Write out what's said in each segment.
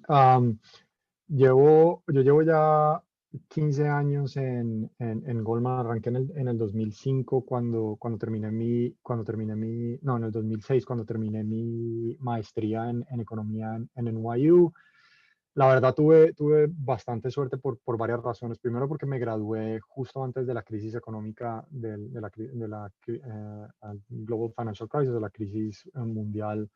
Am, yo llevo ya 15 años en Goldman. Arranqué en el 2005 cuando terminé mi, no, en el 2006 cuando terminé mi maestría en economía en NYU. La verdad tuve bastante suerte por varias razones. Primero porque me gradué justo antes de la crisis económica, Global Financial Crisis, de la crisis mundial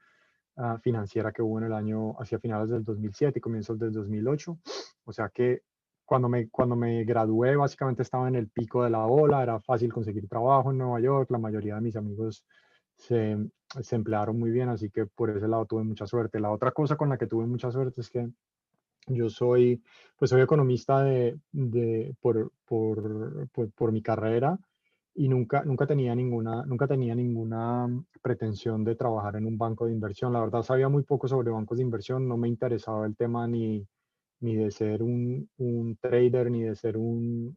financiera que hubo en el año hacia finales del 2007 y comienzos del 2008. O sea que cuando me gradué básicamente estaba en el pico de la ola, era fácil conseguir trabajo en Nueva York, la mayoría de mis amigos se, se emplearon muy bien, así que por ese lado tuve mucha suerte. La otra cosa con la que tuve mucha suerte es que yo soy economista por mi carrera y nunca tenía ninguna pretensión de trabajar en un banco de inversión. La verdad, sabía muy poco sobre bancos de inversión, no me interesaba el tema ni de ser un trader, ni de ser una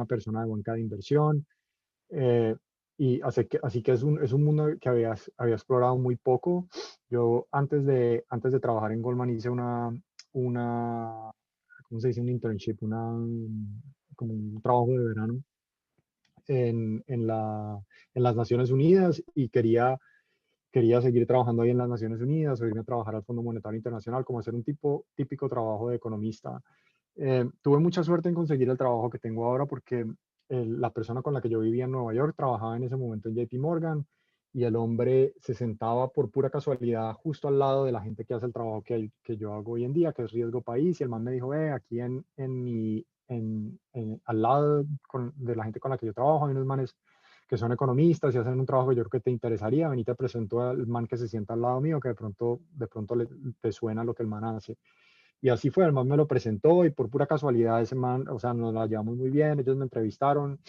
persona de banca de inversión. Eh, y así que es un mundo que había explorado muy poco. Yo antes de trabajar en Goldman hice una, ¿cómo se dice? Un internship, como un trabajo de verano en las Naciones Unidas y quería seguir trabajando ahí en las Naciones Unidas o irme a trabajar al Fondo Monetario Internacional, como hacer un típico trabajo de economista. Tuve mucha suerte en conseguir el trabajo que tengo ahora porque la persona con la que yo vivía en Nueva York trabajaba en ese momento en JP Morgan y el hombre se sentaba por pura casualidad justo al lado de la gente que hace el trabajo que yo hago hoy en día, que es Riesgo País, y el man me dijo, aquí al lado de la gente con la que yo trabajo hay unos manes que son economistas y hacen un trabajo que yo creo que te interesaría, ven y te presento al man que se sienta al lado mío, que de pronto te suena lo que el man hace. Y así fue, el man me lo presentó y por pura casualidad ese man, o sea, nos la llevamos muy bien, ellos me entrevistaron.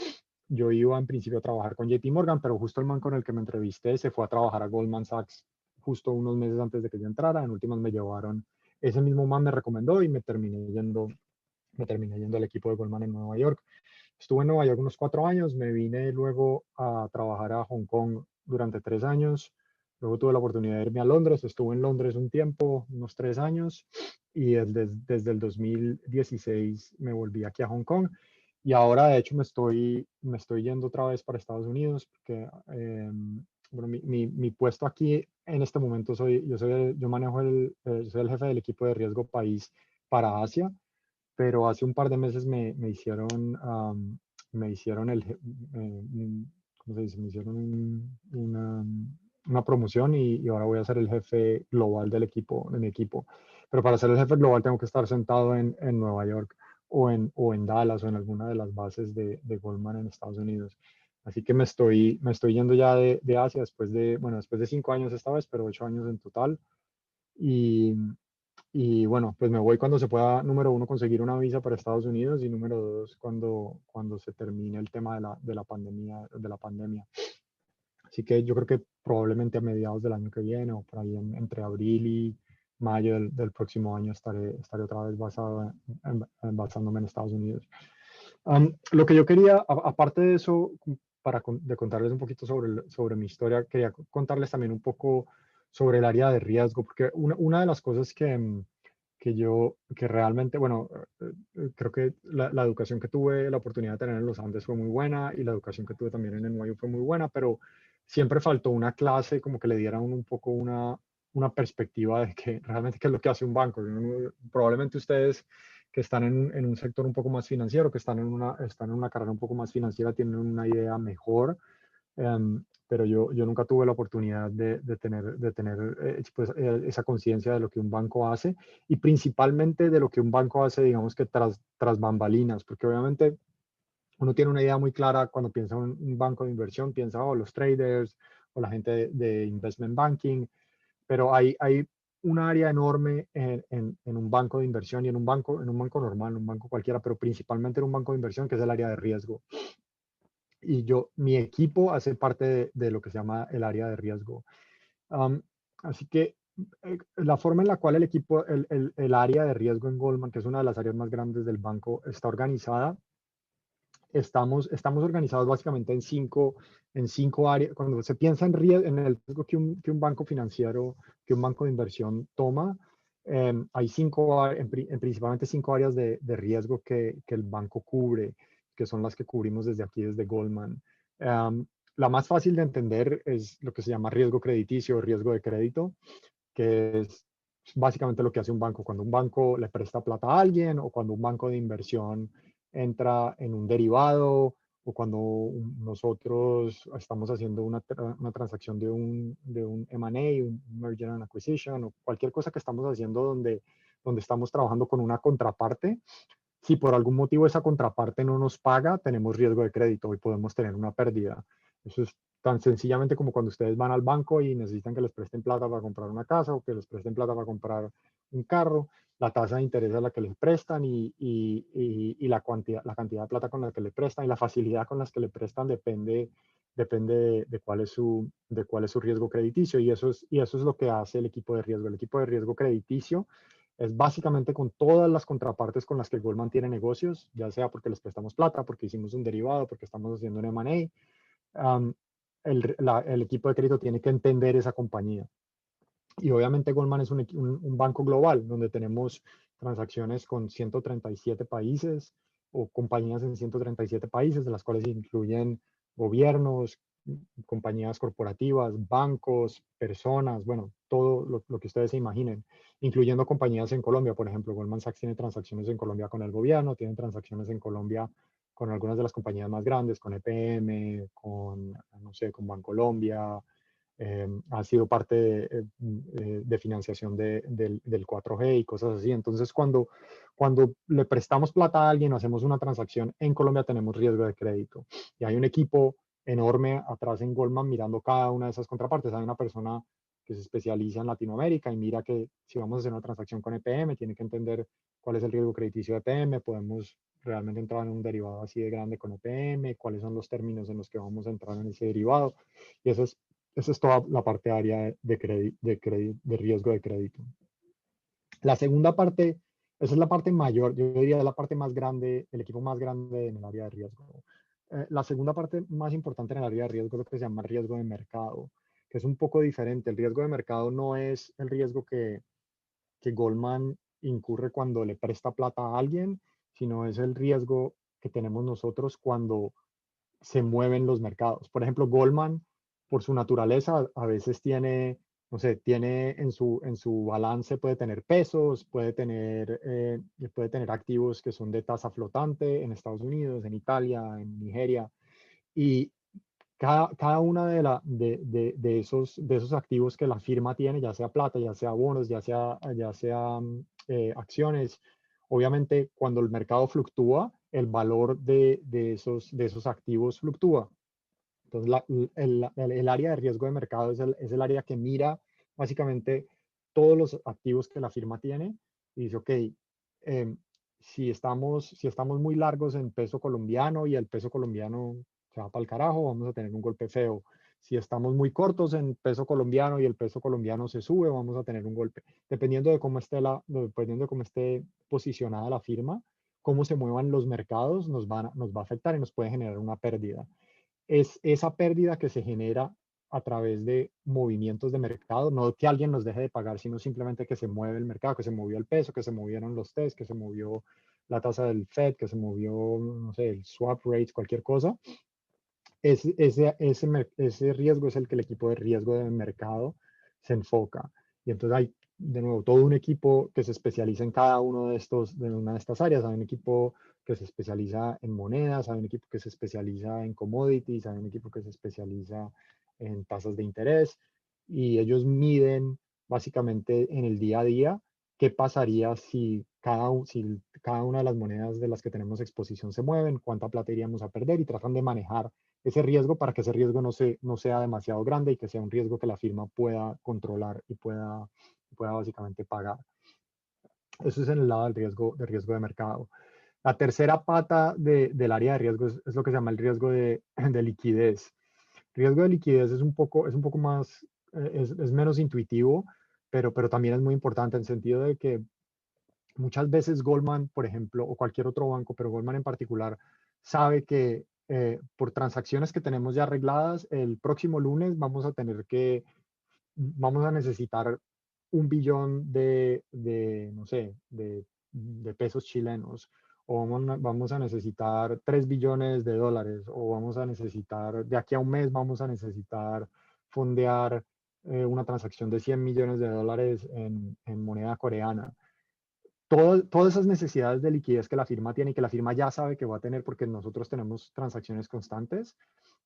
Yo iba en principio a trabajar con JP Morgan, pero justo el man con el que me entrevisté se fue a trabajar a Goldman Sachs justo unos meses antes de que yo entrara. En últimas me llevaron, ese mismo man me recomendó y me terminé yendo al equipo de Goldman en Nueva York. Estuve en Nueva York unos 4 años, me vine luego a trabajar a Hong Kong durante 3 años. Luego tuve la oportunidad de irme a Londres, estuve en Londres un tiempo, unos 3 años, y desde el 2016 me volví aquí a Hong Kong. Y ahora, de hecho, me estoy yendo otra vez para Estados Unidos, porque bueno, mi puesto aquí en este momento yo manejo soy el jefe del equipo de riesgo país para Asia, pero hace un par de meses me hicieron ¿cómo se dice? Me hicieron una promoción y ahora voy a ser el jefe global de mi equipo. Pero para ser el jefe global tengo que estar sentado en Nueva York o en Dallas o en alguna de las bases de Goldman en Estados Unidos. Así que me estoy yendo ya de Asia bueno, después de 5 años esta vez, pero 8 años en total. Y, y bueno, pues me voy cuando se pueda, número uno, conseguir una visa para Estados Unidos y número dos, cuando se termine el tema de la pandemia. Así que yo creo que probablemente a mediados del año que viene o por ahí entre abril y mayo del próximo año estaré otra vez basándome en Estados Unidos. Lo que yo quería, aparte de eso, de contarles un poquito sobre mi historia, quería contarles también un poco sobre el área de riesgo, porque una de las cosas que realmente, bueno, creo que la educación que tuve la oportunidad de tener en los Andes fue muy buena y la educación que tuve también en NYU fue muy buena, pero siempre faltó una clase como que le diera un poco una perspectiva de que realmente qué es lo que hace un banco. Probablemente ustedes que están en un sector un poco más financiero, que están en una carrera un poco más financiera, tienen una idea mejor. Pero yo nunca tuve la oportunidad de tener pues, esa conciencia de lo que un banco hace y principalmente de lo que un banco hace, digamos que tras bambalinas, porque obviamente uno tiene una idea muy clara cuando piensa en un banco de inversión, piensa, oh, los traders o la gente de investment banking, pero hay un área enorme en un banco de inversión y en un banco normal, en un banco cualquiera, pero principalmente en un banco de inversión, que es el área de riesgo. Y mi equipo hace parte de lo que se llama el área de riesgo. Um, Así que la forma en la cual el área de riesgo en Goldman, que es una de las áreas más grandes del banco, está organizada, estamos organizados básicamente en cinco áreas. Cuando se piensa en el riesgo que un banco financiero, que un banco de inversión toma, Hay principalmente 5 áreas de riesgo que el banco cubre, que son las que cubrimos desde aquí, desde Goldman. La más fácil de entender es lo que se llama riesgo crediticio o riesgo de crédito, que es básicamente lo que hace un banco. Cuando un banco le presta plata a alguien o cuando un banco de inversión entra en un derivado o cuando nosotros estamos haciendo una transacción de un M&A, un Merger and Acquisition o cualquier cosa que estamos haciendo donde estamos trabajando con una contraparte. Si por algún motivo esa contraparte no nos paga, tenemos riesgo de crédito y podemos tener una pérdida. Eso es tan sencillamente como cuando ustedes van al banco y necesitan que les presten plata para comprar una casa o que les presten plata para comprar un carro. La tasa de interés a la que les prestan y la cantidad de plata con la que le prestan y la facilidad con las que le prestan depende de cuál es su riesgo crediticio. Y eso es lo que hace el equipo de riesgo. El equipo de riesgo crediticio es básicamente con todas las contrapartes con las que Goldman tiene negocios, ya sea porque les prestamos plata, porque hicimos un derivado, porque estamos haciendo un M&A. El equipo de crédito tiene que entender esa compañía. Y obviamente Goldman es un banco global donde tenemos transacciones con 137 países o compañías en 137 países, de las cuales incluyen gobiernos, compañías corporativas, bancos, personas, bueno, todo lo que ustedes se imaginen, incluyendo compañías en Colombia. Por ejemplo, Goldman Sachs tiene transacciones en Colombia con el gobierno, tiene transacciones en Colombia con algunas de las compañías más grandes, con EPM, con, no sé, con Bancolombia. Ha sido parte de financiación del 4G y cosas así. Entonces, cuando le prestamos plata a alguien o hacemos una transacción en Colombia, tenemos riesgo de crédito. Y hay un equipo enorme atrás en Goldman mirando cada una de esas contrapartes. Hay una persona que se especializa en Latinoamérica y mira que si vamos a hacer una transacción con EPM, tiene que entender cuál es el riesgo crediticio de EPM, podemos realmente entrar en un derivado así de grande con EPM, cuáles son los términos en los que vamos a entrar en ese derivado. Y esa es toda la parte área de riesgo de crédito. La segunda parte, esa es la parte mayor, yo diría la parte más grande, el equipo más grande en el área de riesgo. La segunda parte más importante en el área de riesgo es lo que se llama riesgo de mercado, que es un poco diferente. El riesgo de mercado no es el riesgo que Goldman incurre cuando le presta plata a alguien, sino es el riesgo que tenemos nosotros cuando se mueven los mercados. Por ejemplo, Goldman, por su naturaleza, a veces tiene, no sé, tiene en su balance, puede tener pesos, puede tener activos que son de tasa flotante en Estados Unidos, en Italia, en Nigeria, y cada una de esos activos que la firma tiene, ya sea plata, ya sea bonos, ya sea acciones, obviamente cuando el mercado fluctúa, el valor de esos activos fluctúa. Entonces, el área de riesgo de mercado es el área que mira básicamente todos los activos que la firma tiene y dice, ok, si estamos muy largos en peso colombiano y el peso colombiano se va para el carajo, vamos a tener un golpe feo. Si estamos muy cortos en peso colombiano y el peso colombiano se sube, vamos a tener un golpe. Dependiendo de cómo esté posicionada la firma, cómo se muevan los mercados, nos va a afectar y nos puede generar una pérdida. Es esa pérdida que se genera a través de movimientos de mercado, no que alguien nos deje de pagar, sino simplemente que se mueve el mercado, que se movió el peso, que se movieron los test, que se movió la tasa del Fed, que se movió, no sé, el swap rates, cualquier cosa. Ese riesgo es el que el equipo de riesgo de mercado se enfoca. Y entonces hay, de nuevo, todo un equipo que se especializa en cada uno de una de estas áreas. Hay un equipo que se especializa en monedas, hay un equipo que se especializa en commodities, hay un equipo que se especializa en tasas de interés y ellos miden básicamente en el día a día qué pasaría si cada una de las monedas de las que tenemos exposición se mueven, cuánta plata iríamos a perder y tratan de manejar ese riesgo para que ese riesgo no sea demasiado grande y que sea un riesgo que la firma pueda controlar y pueda básicamente pagar. Eso es en el lado del riesgo de mercado. La tercera pata del área de riesgo es lo que se llama el riesgo de liquidez. Riesgo de liquidez es un poco más, es menos intuitivo, pero también es muy importante en el sentido de que muchas veces Goldman, por ejemplo, o cualquier otro banco, pero Goldman en particular, sabe que por transacciones que tenemos ya arregladas, el próximo lunes vamos a necesitar un billón no sé, de pesos chilenos, o vamos a necesitar 3 billones de dólares, o vamos a necesitar, de aquí a un mes vamos a necesitar fondear una transacción de 100 millones de dólares en moneda coreana. Todas esas necesidades de liquidez que la firma tiene y que la firma ya sabe que va a tener porque nosotros tenemos transacciones constantes,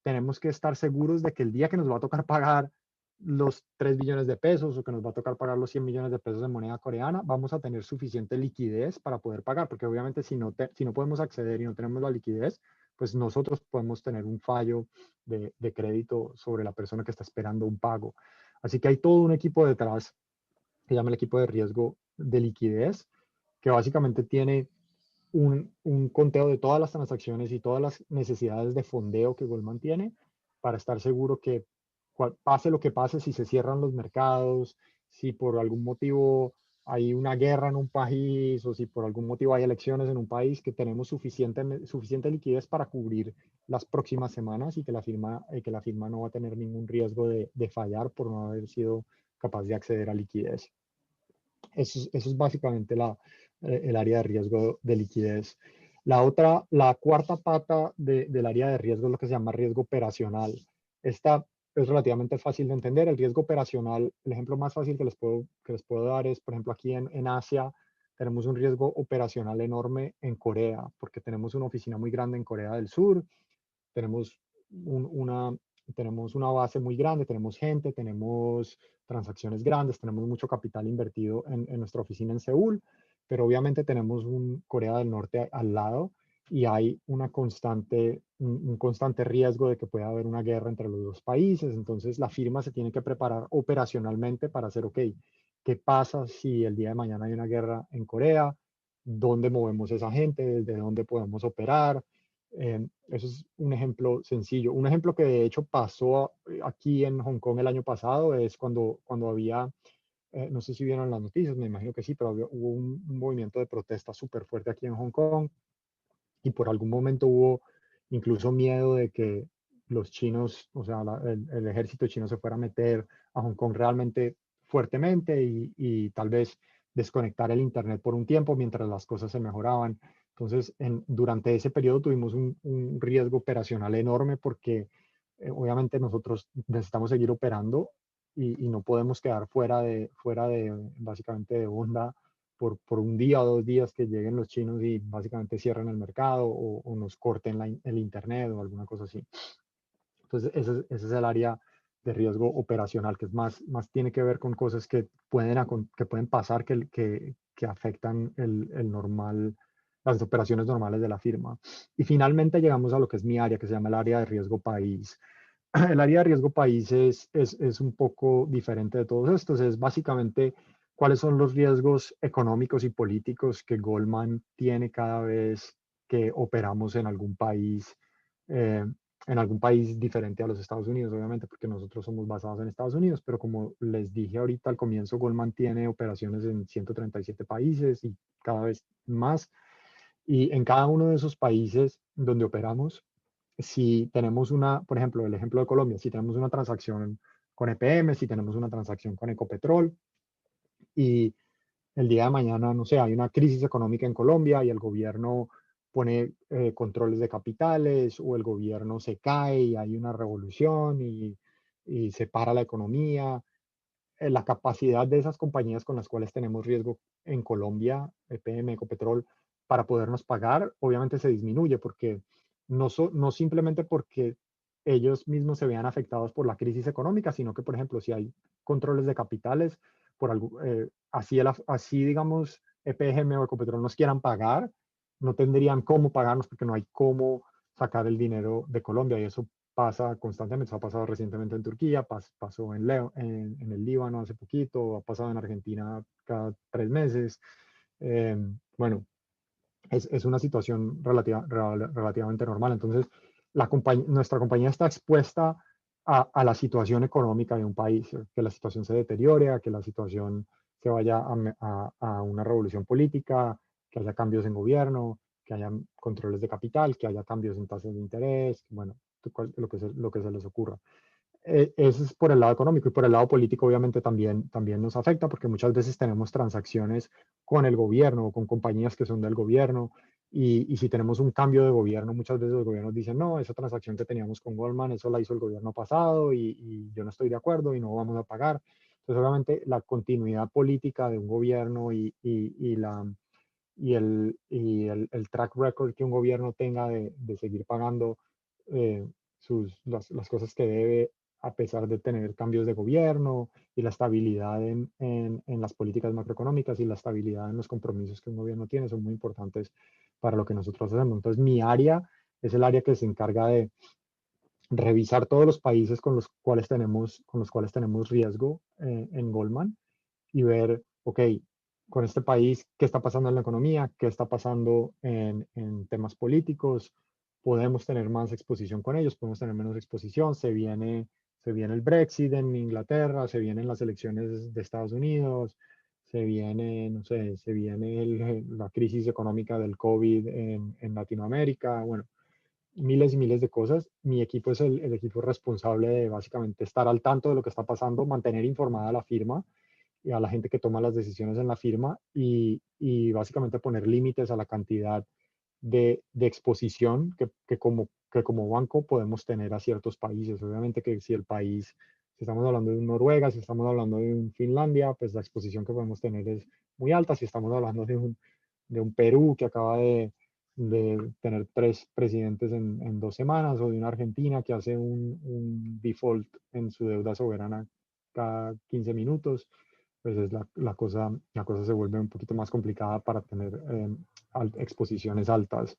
tenemos que estar seguros de que el día que nos va a tocar pagar los 3 billones de pesos o que nos va a tocar pagar los 100 millones de pesos en moneda coreana, vamos a tener suficiente liquidez para poder pagar, porque obviamente si no podemos acceder y no tenemos la liquidez, pues nosotros podemos tener un fallo de crédito sobre la persona que está esperando un pago. Así que hay todo un equipo detrás que se llama el equipo de riesgo de liquidez, que básicamente tiene un conteo de todas las transacciones y todas las necesidades de fondeo que Goldman tiene para estar seguro que pase lo que pase, si se cierran los mercados, si por algún motivo hay una guerra en un país o si por algún motivo hay elecciones en un país, que tenemos suficiente liquidez para cubrir las próximas semanas y que la firma no va a tener ningún riesgo de fallar por no haber sido capaz de acceder a liquidez. Eso es básicamente el área de riesgo de liquidez. La cuarta pata del área de riesgo es lo que se llama riesgo operacional. Esta es relativamente fácil de entender. El riesgo operacional, el ejemplo más fácil que les puedo dar es, por ejemplo, aquí en Asia, tenemos un riesgo operacional enorme en Corea, porque tenemos una oficina muy grande en Corea del Sur, tenemos un- una, tenemos una base muy grande, tenemos gente, tenemos transacciones grandes, tenemos mucho capital invertido en nuestra oficina en Seúl, pero obviamente tenemos un Corea del Norte al lado y hay un constante riesgo de que pueda haber una guerra entre los dos países. Entonces la firma se tiene que preparar operacionalmente para hacer, ok, ¿qué pasa si el día de mañana hay una guerra en Corea? ¿Dónde movemos esa gente? ¿Desde dónde podemos operar? Eso es un ejemplo sencillo. Un ejemplo que de hecho pasó aquí en Hong Kong el año pasado es cuando había, no sé si vieron las noticias, me imagino que sí, pero hubo un movimiento de protesta súper fuerte aquí en Hong Kong y por algún momento hubo incluso miedo de que los chinos, o sea, el ejército chino se fuera a meter a Hong Kong realmente fuertemente y tal vez desconectar el Internet por un tiempo mientras las cosas se mejoraban. Entonces, durante ese periodo tuvimos un riesgo operacional enorme porque obviamente nosotros necesitamos seguir operando y no podemos quedar fuera de básicamente de onda por un día o 2 días que lleguen los chinos y básicamente cierren el mercado o nos corten el Internet o alguna cosa así. Entonces, ese es el área de riesgo operacional, que es más tiene que ver con cosas que pueden pasar que afectan las operaciones normales de la firma. Y finalmente llegamos a lo que es mi área, que se llama el área de riesgo país. El área de riesgo país es un poco diferente de todos estos. Es básicamente cuáles son los riesgos económicos y políticos que Goldman tiene cada vez que operamos eh, en algún país diferente a los Estados Unidos, obviamente, porque nosotros somos basados en Estados Unidos, pero como les dije ahorita al comienzo, Goldman tiene operaciones en 137 países y cada vez más. Y en cada uno de esos países donde operamos, si tenemos por ejemplo, el ejemplo de Colombia, si tenemos una transacción con EPM, si tenemos una transacción con Ecopetrol y el día de mañana, no sé, hay una crisis económica en Colombia y el gobierno pone controles de capitales o el gobierno se cae y hay una revolución y se para la economía, la capacidad de esas compañías con las cuales tenemos riesgo en Colombia, EPM, Ecopetrol, para podernos pagar, obviamente se disminuye porque no simplemente porque ellos mismos se vean afectados por la crisis económica, sino que, por ejemplo, si hay controles de capitales, así digamos, EPM o Ecopetrol nos quieran pagar, no tendrían cómo pagarnos porque no hay cómo sacar el dinero de Colombia y eso pasa constantemente. Eso ha pasado recientemente en Turquía, pasó en el Líbano hace poquito, ha pasado en Argentina cada 3 meses. Bueno, es una situación relativamente normal. Entonces, nuestra compañía está expuesta a la situación económica de un país, que la situación se deteriore, a que la situación se vaya a una revolución política, que haya cambios en gobierno, que haya controles de capital, que haya cambios en tasas de interés, bueno, lo que se les ocurra. Eso es por el lado económico, y por el lado político obviamente también nos afecta, porque muchas veces tenemos transacciones con el gobierno o con compañías que son del gobierno, y si tenemos un cambio de gobierno, muchas veces los gobiernos dicen, no, esa transacción que teníamos con Goldman, eso la hizo el gobierno pasado y yo no estoy de acuerdo y no vamos a pagar. Entonces obviamente la continuidad política de un gobierno y el track record que un gobierno tenga de seguir pagando eh, las cosas que debe a pesar de tener cambios de gobierno, y la estabilidad en las políticas macroeconómicas y la estabilidad en los compromisos que un gobierno tiene son muy importantes para lo que nosotros hacemos. Entonces, mi área es el área que se encarga de revisar todos los países con los cuales tenemos riesgo en Goldman, y ver, ok, con este país, ¿qué está pasando en la economía? ¿Qué está pasando en temas políticos? ¿Podemos tener más exposición con ellos? ¿Podemos tener menos exposición? Se viene el Brexit en Inglaterra, se vienen las elecciones de Estados Unidos, se viene, no sé, se viene la crisis económica del COVID en Latinoamérica. Bueno, miles y miles de cosas. Mi equipo es el equipo responsable de básicamente estar al tanto de lo que está pasando, mantener informada a la firma y a la gente que toma las decisiones en la firma, y básicamente poner límites a la cantidad de exposición que como banco podemos tener a ciertos países. Obviamente que si el país, si estamos hablando de un Noruega, si estamos hablando de un Finlandia, pues la exposición que podemos tener es muy alta. Si estamos hablando de un Perú que acaba de tener 3 presidentes en 2 semanas, o de una Argentina que hace un default en su deuda soberana cada 15 minutos, pues es la cosa se vuelve un poquito más complicada para tener exposiciones altas.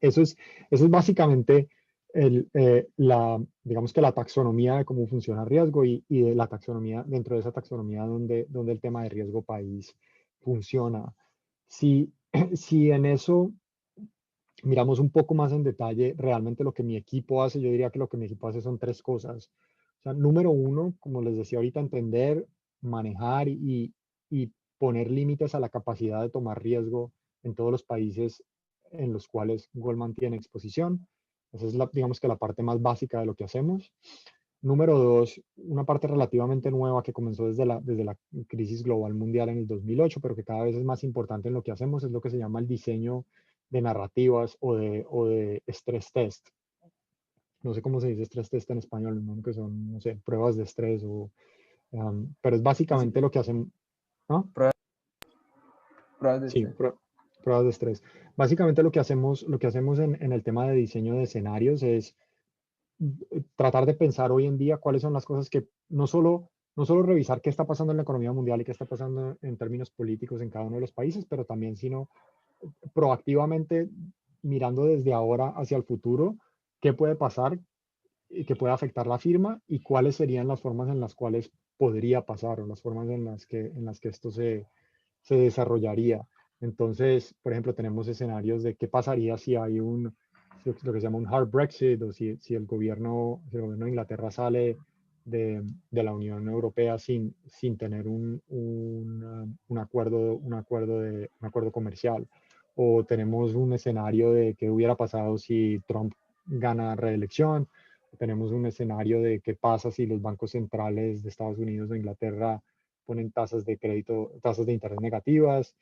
Eso es, eso es básicamente digamos que la taxonomía de cómo funciona el riesgo, y de la taxonomía, dentro de esa taxonomía donde el tema de riesgo país funciona. Si, si en eso miramos un poco más en detalle, realmente lo que mi equipo hace, yo diría que lo que mi equipo hace son 3 cosas. O sea, número uno, como les decía ahorita, entender, manejar y poner límites a la capacidad de tomar riesgo en todos los países en los cuales Goldman tiene exposición. Esa es, digamos que la parte más básica de lo que hacemos. Número dos, una parte relativamente nueva que comenzó desde la crisis global mundial en el 2008, pero que cada vez es más importante en lo que hacemos, es lo que se llama el diseño de narrativas o de stress test. No sé cómo se dice stress test en español, ¿no? Que son, no sé, pruebas de estrés, pero es Sí, sí. básicamente lo que hacen, ¿no? Pruebas, pruebas de Sí, estrés. pruebas de estrés. Básicamente lo que hacemos en el tema de diseño de escenarios es tratar de pensar hoy en día cuáles son las cosas que no solo revisar qué está pasando en la economía mundial y qué está pasando en términos políticos en cada uno de los países, pero también sino proactivamente mirando desde ahora hacia el futuro qué puede pasar y qué puede afectar la firma, y cuáles serían las formas en las cuales podría pasar, o las formas en las que esto se desarrollaría. Entonces, por ejemplo, tenemos escenarios de qué pasaría si hay lo que se llama un hard Brexit, o si el gobierno de Inglaterra sale de la Unión Europea sin tener un acuerdo comercial. O tenemos un escenario de qué hubiera pasado si Trump gana reelección. Tenemos un escenario de qué pasa si los bancos centrales de Estados Unidos o Inglaterra ponen tasas de crédito, tasas de interés negativas.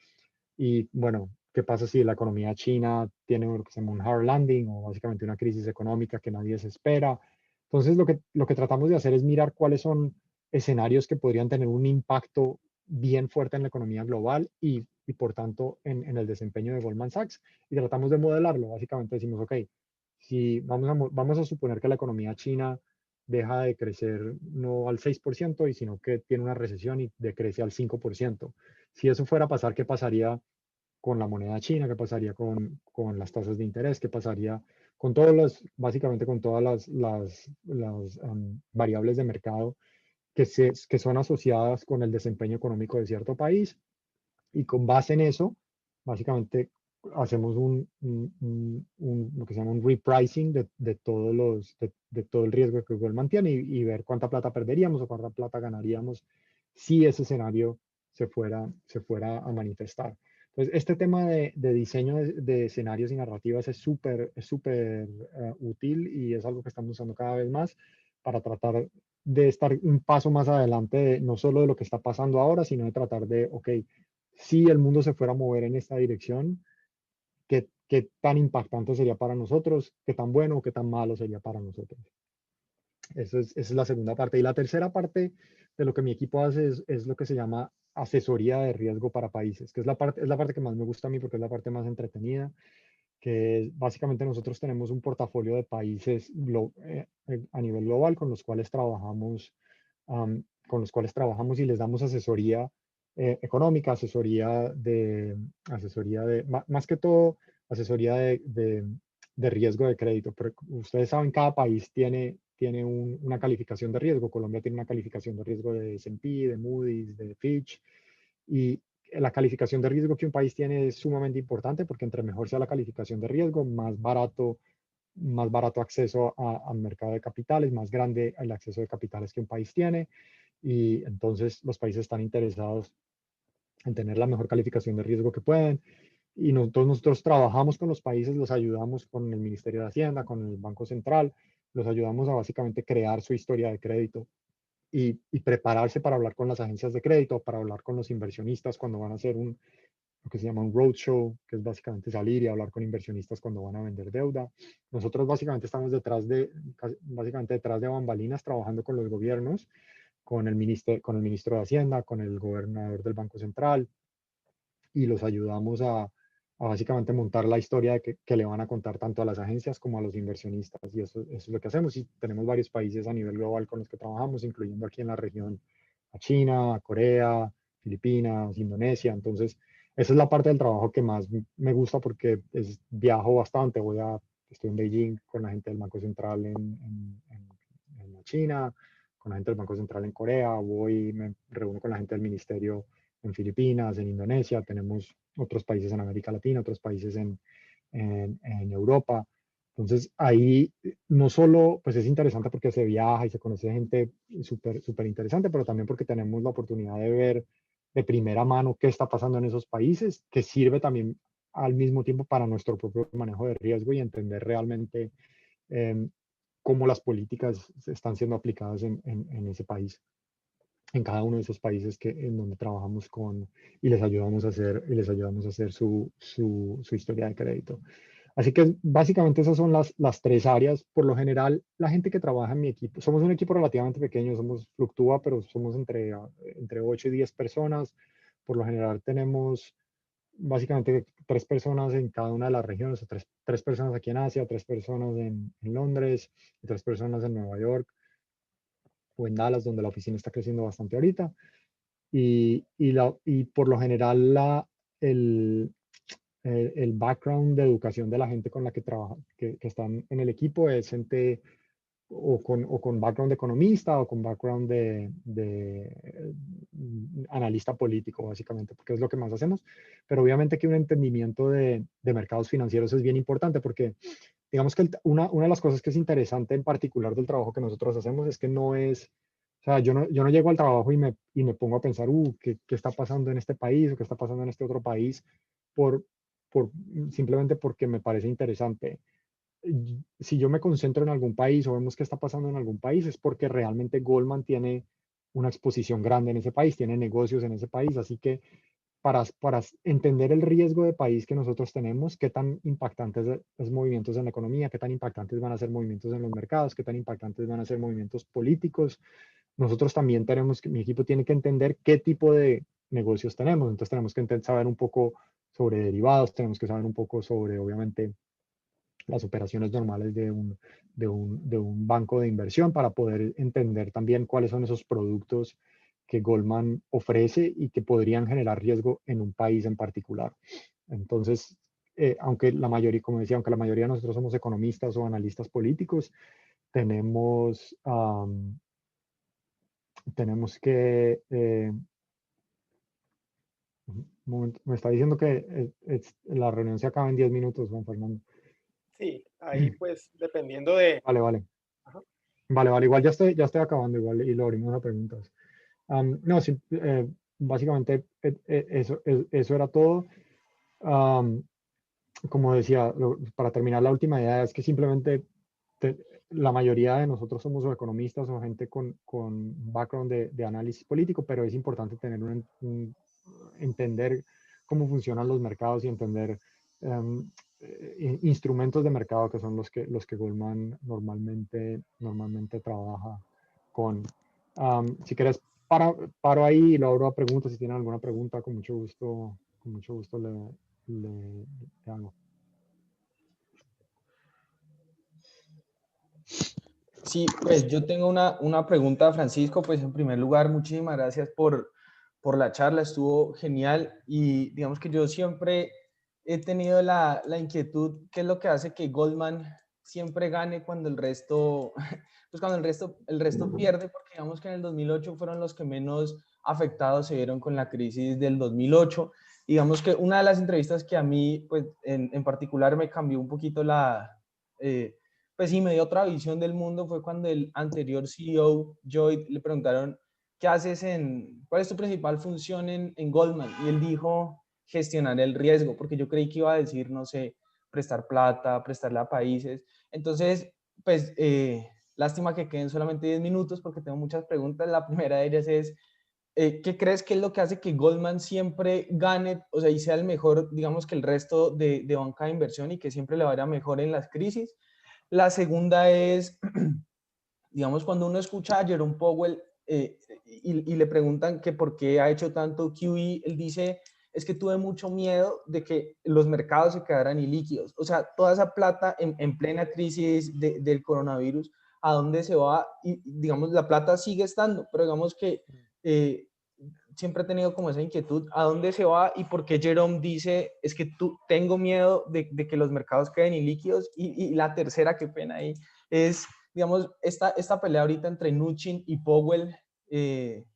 Y bueno, ¿qué pasa si la economía china tiene lo que se llama un hard landing, o básicamente una crisis económica que nadie se espera? Entonces, lo que tratamos de hacer es mirar cuáles son escenarios que podrían tener un impacto bien fuerte en la economía global, y por tanto en el desempeño de Goldman Sachs, y tratamos de modelarlo. Básicamente decimos, ok, si vamos a suponer que la economía china deja de crecer no al 6%, y sino que tiene una recesión y decrece al 5%. Si eso fuera a pasar, ¿qué pasaría con la moneda china? ¿Qué pasaría con las tasas de interés? ¿Qué pasaría con básicamente con todas las variables de mercado que son asociadas con el desempeño económico de cierto país? Y con base en eso, básicamente hacemos lo que se llama un repricing de todo el riesgo que Goldman tiene, y ver cuánta plata perderíamos o cuánta plata ganaríamos si ese escenario se fuera a manifestar. Entonces, este tema de diseño de escenarios y narrativas es súper útil, y es algo que estamos usando cada vez más para tratar de estar un paso más adelante, no solo de lo que está pasando ahora, sino de tratar de, ok, si el mundo se fuera a mover en esta dirección, qué tan impactante sería para nosotros, qué tan bueno o qué tan malo sería para nosotros. Esa es la segunda parte. Y la tercera parte de lo que mi equipo hace es lo que se llama asesoría de riesgo para países, que es la parte que más me gusta a mí porque es la parte más entretenida, que básicamente nosotros tenemos un portafolio de países a nivel global con los cuales trabajamos y les damos asesoría económica, más que todo, asesoría de riesgo de crédito. Pero ustedes saben, cada país tiene una calificación de riesgo. Colombia tiene una calificación de riesgo de S&P, de Moody's, de Fitch, y la calificación de riesgo que un país tiene es sumamente importante porque entre mejor sea la calificación de riesgo, más barato acceso al mercado de capitales, más grande el acceso de capitales que un país tiene, y entonces los países están interesados en tener la mejor calificación de riesgo que pueden. Y nosotros trabajamos con los países, los ayudamos con el Ministerio de Hacienda, con el Banco Central, los ayudamos a básicamente crear su historia de crédito y prepararse para hablar con las agencias de crédito, para hablar con los inversionistas cuando van a hacer lo que se llama un roadshow, que es básicamente salir y hablar con inversionistas cuando van a vender deuda. Nosotros básicamente estamos básicamente detrás de bambalinas trabajando con los gobiernos, con el ministro de Hacienda, con el gobernador del Banco Central, y los ayudamos a básicamente montar la historia que le van a contar tanto a las agencias como a los inversionistas. Y eso es lo que hacemos. Y tenemos varios países a nivel global con los que trabajamos, incluyendo aquí en la región a China, a Corea, Filipinas, Indonesia. Entonces, esa es la parte del trabajo que más me gusta porque viajo bastante. Estoy en Beijing con la gente del Banco Central en la China, con la gente del Banco Central en Corea, me reúno con la gente del ministerio en Filipinas, en Indonesia, tenemos otros países en América Latina, otros países en Europa. Entonces ahí no solo pues es interesante porque se viaja y se conoce gente súper interesante, pero también porque tenemos la oportunidad de ver de primera mano qué está pasando en esos países, que sirve también al mismo tiempo para nuestro propio manejo de riesgo y entender realmente eh, cómo las políticas están siendo aplicadas en ese país, en cada uno de esos países en donde trabajamos y les ayudamos a hacer su historia de crédito. Así que básicamente esas son las tres áreas. Por lo general, la gente que trabaja en mi equipo, somos un equipo relativamente pequeño, fluctúa, pero somos entre 8 y 10 personas. Por lo general tenemos básicamente 3 personas en cada una de las regiones, tres personas aquí en Asia, 3 personas en Londres y 3 personas en Nueva York o en Dallas, donde la oficina está creciendo bastante ahorita. Y por lo general el, el background de educación de la gente con la que trabaja, que están en el equipo es gente o con background de economista o con background de analista político, básicamente, porque es lo que más hacemos. Pero obviamente que un entendimiento de mercados financieros es bien importante porque digamos que una de las cosas que es interesante en particular del trabajo que nosotros hacemos es que no es, o sea, yo no llego al trabajo y me pongo a pensar, ¿qué está pasando en este país o qué está pasando en este otro país? Por, por, simplemente porque me parece interesante. Si yo me concentro en algún país o vemos qué está pasando en algún país, es porque realmente Goldman tiene una exposición grande en ese país, tiene negocios en ese país, así que para entender el riesgo de país que nosotros tenemos, qué tan impactantes los movimientos en la economía, qué tan impactantes van a ser movimientos en los mercados, qué tan impactantes van a ser movimientos políticos. Nosotros también mi equipo tiene que entender qué tipo de negocios tenemos. Entonces tenemos que saber un poco sobre derivados, tenemos que saber un poco sobre, obviamente, las operaciones normales de un banco de inversión para poder entender también cuáles son esos productos que Goldman ofrece y que podrían generar riesgo en un país en particular. Entonces, aunque la mayoría, como decía, aunque la mayoría de nosotros somos economistas o analistas políticos, tenemos, tenemos que, un momento, me está diciendo que la reunión se acaba en 10 minutos, Juan Fernando. Sí, ahí pues dependiendo de... Vale, vale. Ajá. Vale, igual ya estoy acabando igual y lo abrimos a preguntas. No, sí, básicamente eso era todo. Am, Como decía, para terminar, la última idea es que simplemente la mayoría de nosotros somos o economistas o gente con background de análisis político, pero es importante tener entender cómo funcionan los mercados y entender instrumentos de mercado que son los que Goldman normalmente trabaja con. Si quieres, paro ahí y lo abro a preguntas. Si tienen alguna pregunta, con mucho gusto le hago. Sí, pues yo tengo una pregunta, Francisco. Pues en primer lugar, muchísimas gracias por la charla, estuvo genial y digamos que yo siempre he tenido la inquietud, ¿qué es lo que hace que Goldman siempre gane cuando el resto, pues cuando el resto pierde? Porque digamos que en el 2008 fueron los que menos afectados se vieron con la crisis del 2008. Digamos que una de las entrevistas que a mí, pues en particular me cambió un poquito pues sí, me dio otra visión del mundo, fue cuando el anterior CEO, Lloyd, le preguntaron, ¿qué haces cuál es tu principal función en Goldman? Y él dijo, gestionar el riesgo, porque yo creí que iba a decir, no sé, prestar plata, prestarle a países. Entonces, pues, lástima que queden solamente 10 minutos porque tengo muchas preguntas. La primera de ellas es, ¿qué crees que es lo que hace que Goldman siempre gane, o sea, y sea el mejor, digamos, que el resto de banca de inversión y que siempre le vaya mejor en las crisis? La segunda es, digamos, cuando uno escucha a Jerome Powell y le preguntan que por qué ha hecho tanto QE, él dice, es que tuve mucho miedo de que los mercados se quedaran ilíquidos. O sea, toda esa plata en plena crisis del coronavirus, ¿a dónde se va? Y digamos, la plata sigue estando, pero digamos que siempre he tenido como esa inquietud, ¿a dónde se va? Y por qué Jerome dice, es que tengo miedo de que los mercados queden ilíquidos. Y la tercera, qué pena ahí, es, digamos, esta pelea ahorita entre Mnuchin y Powell, de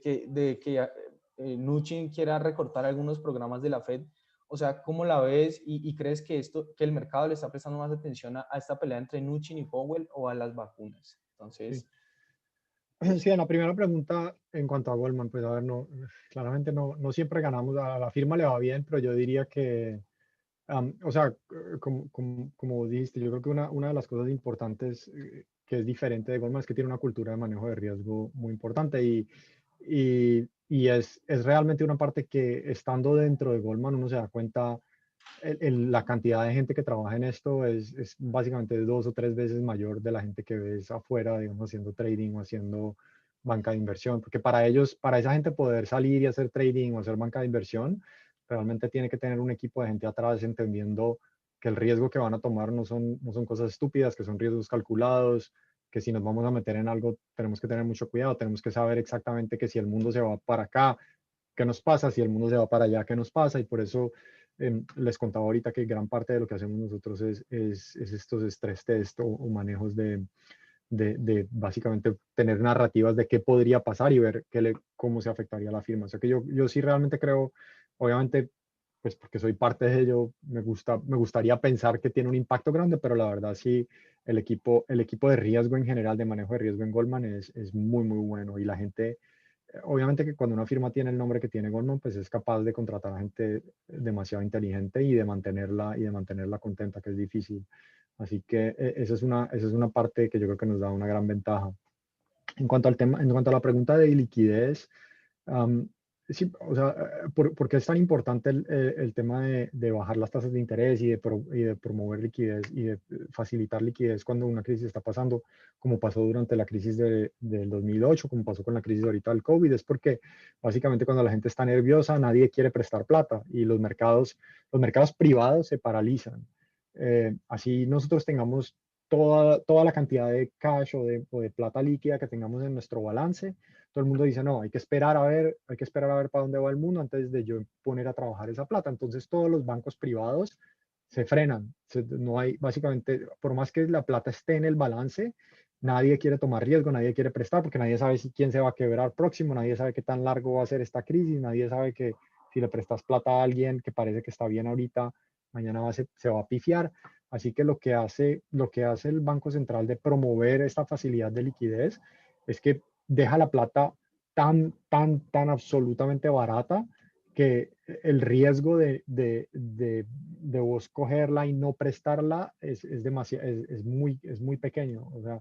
que Mnuchin quiera recortar algunos programas de la Fed. O sea, ¿cómo la ves? ¿Y crees que el mercado le está prestando más atención a esta pelea entre Mnuchin y Powell o a las vacunas? Entonces, Sí. Sí, en la primera pregunta en cuanto a Goldman, pues a ver, no, claramente no siempre ganamos, a la firma le va bien, pero yo diría que, o sea, como dijiste, yo creo que una de las cosas importantes que es diferente de Goldman es que tiene una cultura de manejo de riesgo muy importante y es realmente una parte que estando dentro de Goldman uno se da cuenta la cantidad de gente que trabaja en esto es básicamente 2 o 3 veces mayor de la gente que ves afuera, digamos, haciendo trading o haciendo banca de inversión, porque para ellos, para esa gente poder salir y hacer trading o hacer banca de inversión, realmente tiene que tener un equipo de gente atrás entendiendo que el riesgo que van a tomar no son cosas estúpidas, que son riesgos calculados, que si nos vamos a meter en algo tenemos que tener mucho cuidado, tenemos que saber exactamente que si el mundo se va para acá, qué nos pasa, si el mundo se va para allá, qué nos pasa, y por eso les contaba ahorita que gran parte de lo que hacemos nosotros es estos stress test o manejos de básicamente tener narrativas de qué podría pasar y ver cómo se afectaría la firma. O sea que yo sí realmente creo, obviamente, pues porque soy parte de ello, me gustaría pensar que tiene un impacto grande, pero la verdad sí, el equipo de riesgo en general, de manejo de riesgo en Goldman es muy, muy bueno y la gente obviamente que cuando una firma tiene el nombre que tiene Goldman, pues es capaz de contratar a gente demasiado inteligente y de mantenerla contenta, que es difícil. Así que esa es una parte que yo creo que nos da una gran ventaja. En cuanto a la pregunta de liquidez, Am, sí, o sea, ¿por qué es tan importante el tema de bajar las tasas de interés y de promover liquidez y de facilitar liquidez cuando una crisis está pasando, como pasó durante la crisis del 2008, como pasó con la crisis ahorita del COVID? Es porque básicamente cuando la gente está nerviosa, nadie quiere prestar plata y los mercados privados se paralizan. Así nosotros tengamos toda la cantidad de cash o de plata líquida que tengamos en nuestro balance, todo el mundo dice, no, hay que esperar a ver para dónde va el mundo antes de yo poner a trabajar esa plata. Entonces todos los bancos privados se frenan. No hay, básicamente, por más que la plata esté en el balance, nadie quiere tomar riesgo, nadie quiere prestar, porque nadie sabe quién se va a quebrar próximo, nadie sabe qué tan largo va a ser esta crisis, nadie sabe que si le prestas plata a alguien que parece que está bien ahorita, mañana se va a pifiar. Así que lo que hace el Banco Central de promover esta facilidad de liquidez es que deja la plata tan absolutamente barata que el riesgo de de vos cogerla y no prestarla es demasiado, es muy pequeño. O sea,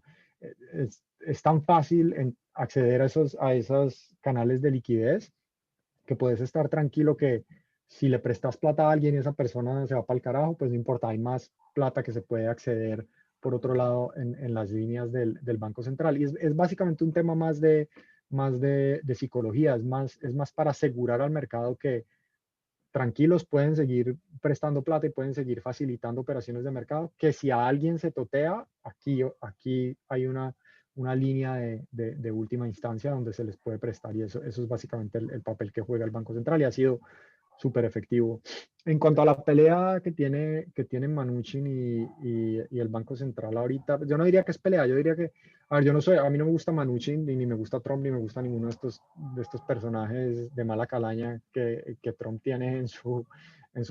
es tan fácil acceder a esos canales de liquidez que puedes estar tranquilo que si le prestas plata a alguien y esa persona se va para el carajo, pues no importa, hay más plata que se puede acceder por otro lado en las líneas del Banco Central. Y es básicamente un tema más de psicología, es más para asegurar al mercado que tranquilos pueden seguir prestando plata y pueden seguir facilitando operaciones de mercado, que si a alguien se totea, aquí hay una línea de última instancia donde se les puede prestar y eso es básicamente el papel que juega el Banco Central y ha sido súper efectivo. En cuanto a la pelea que tiene Mnuchin y el Banco Central ahorita, yo no diría que es pelea, yo diría que, a ver, a mí no me gusta Mnuchin, ni me gusta Trump, ni me gusta ninguno de estos personajes de mala calaña que Trump tiene en su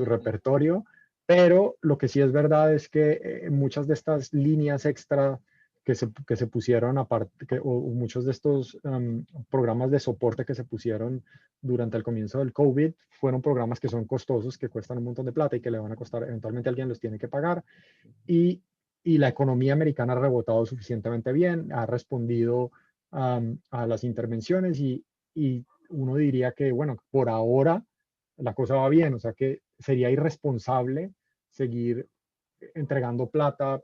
repertorio, pero lo que sí es verdad es que muchas de estas líneas extra que se pusieron aparte, o muchos de estos programas de soporte que se pusieron durante el comienzo del COVID fueron programas que son costosos, que cuestan un montón de plata y que le van a costar, eventualmente alguien los tiene que pagar. Y, y la economía americana ha rebotado suficientemente bien, ha respondido a las intervenciones y uno diría que, bueno, por ahora la cosa va bien, o sea que sería irresponsable seguir entregando plata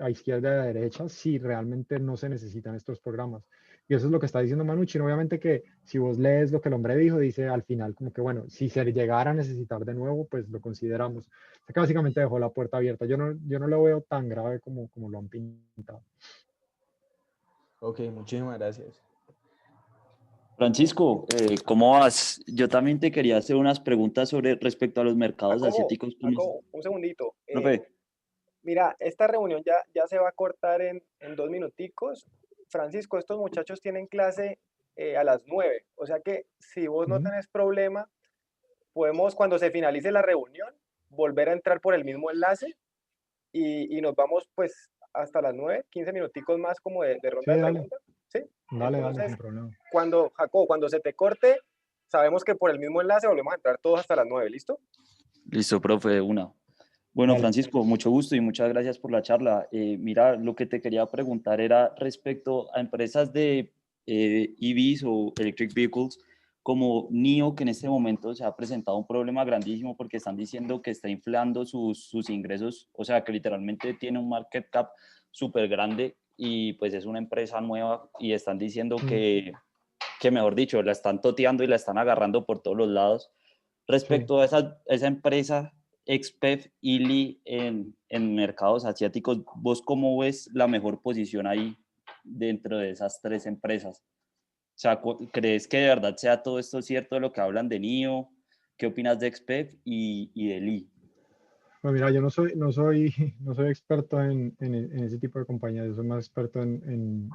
a izquierda y a derecha si realmente no se necesitan estos programas. Y eso es lo que está diciendo Manuchin. Obviamente que si vos lees lo que el hombre dijo, dice al final como que, bueno, si se llegara a necesitar de nuevo, pues lo consideramos. O sea que básicamente dejó la puerta abierta. Yo no lo veo tan grave como lo han pintado. Ok, muchísimas gracias. Francisco, ¿cómo vas? Yo también te quería hacer unas preguntas sobre respecto a los mercados asiáticos. Jacobo, un segundito. Profe, Mira, esta reunión ya se va a cortar en 2 minuticos. Francisco, estos muchachos tienen clase a las 9. O sea que si vos no tenés problema, podemos, cuando se finalice la reunión, volver a entrar por el mismo enlace y nos vamos pues hasta las 9, 15 minuticos más como de ronda Sí, de dale. preguntas. ¿Sí? Dale, Entonces, sin problema. Jacobo, cuando se te corte, sabemos que por el mismo enlace volvemos a entrar todos hasta las 9, ¿listo? listo, profe, de una. Bueno, Dale. Francisco, mucho gusto y muchas gracias por la charla. Mira, lo que te quería preguntar era respecto a empresas de EVs o Electric Vehicles como NIO, que en este momento se ha presentado un problema grandísimo porque están diciendo que está inflando sus ingresos, o sea, que literalmente tiene un market cap súper grande y pues es una empresa nueva y están diciendo que, mejor dicho, la están toteando y la están agarrando por todos los lados. Respecto a esa empresa, XPEF, ILI en mercados asiáticos, ¿vos cómo ves la mejor posición ahí dentro de esas tres empresas? O sea, ¿crees que de verdad sea todo esto cierto de lo que hablan de NIO? ¿Qué opinas de XPEF y de ILI? Pues mira, yo no soy experto en ese tipo de compañías, yo soy más experto en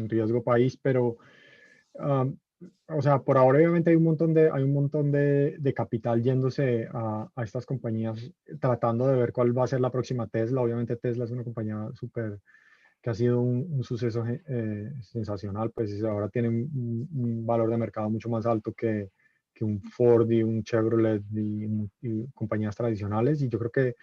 riesgo país, pero um, o sea, por ahora obviamente hay un montón de capital yéndose a estas compañías, tratando de ver cuál va a ser la próxima Tesla. Obviamente Tesla es una compañía súper, que ha sido un suceso sensacional, pues ahora tiene un valor de mercado mucho más alto que un Ford y un Chevrolet y compañías tradicionales. Y yo creo que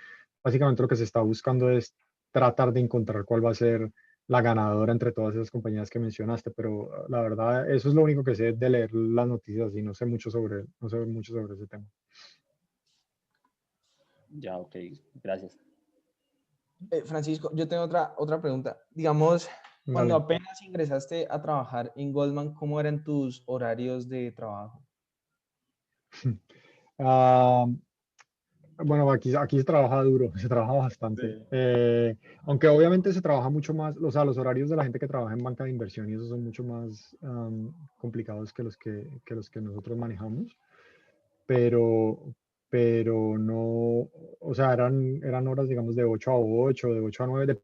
básicamente lo que se está buscando es tratar de encontrar cuál va a ser la ganadora entre todas esas compañías que mencionaste, pero la verdad, eso es lo único que sé de leer las noticias y no sé mucho sobre ese tema. Ya, ok, gracias. Francisco, yo tengo otra pregunta. Digamos, cuando Dale. apenas ingresaste a trabajar en Goldman, ¿cómo eran tus horarios de trabajo? Ah, bueno, aquí se trabaja duro, se trabaja bastante. Sí. Aunque obviamente se trabaja mucho más, o sea, los horarios de la gente que trabaja en banca de inversión y esos son mucho más complicados que los que nosotros manejamos. Pero no, o sea, eran horas, digamos, de 8 a 8, de 8 a 9,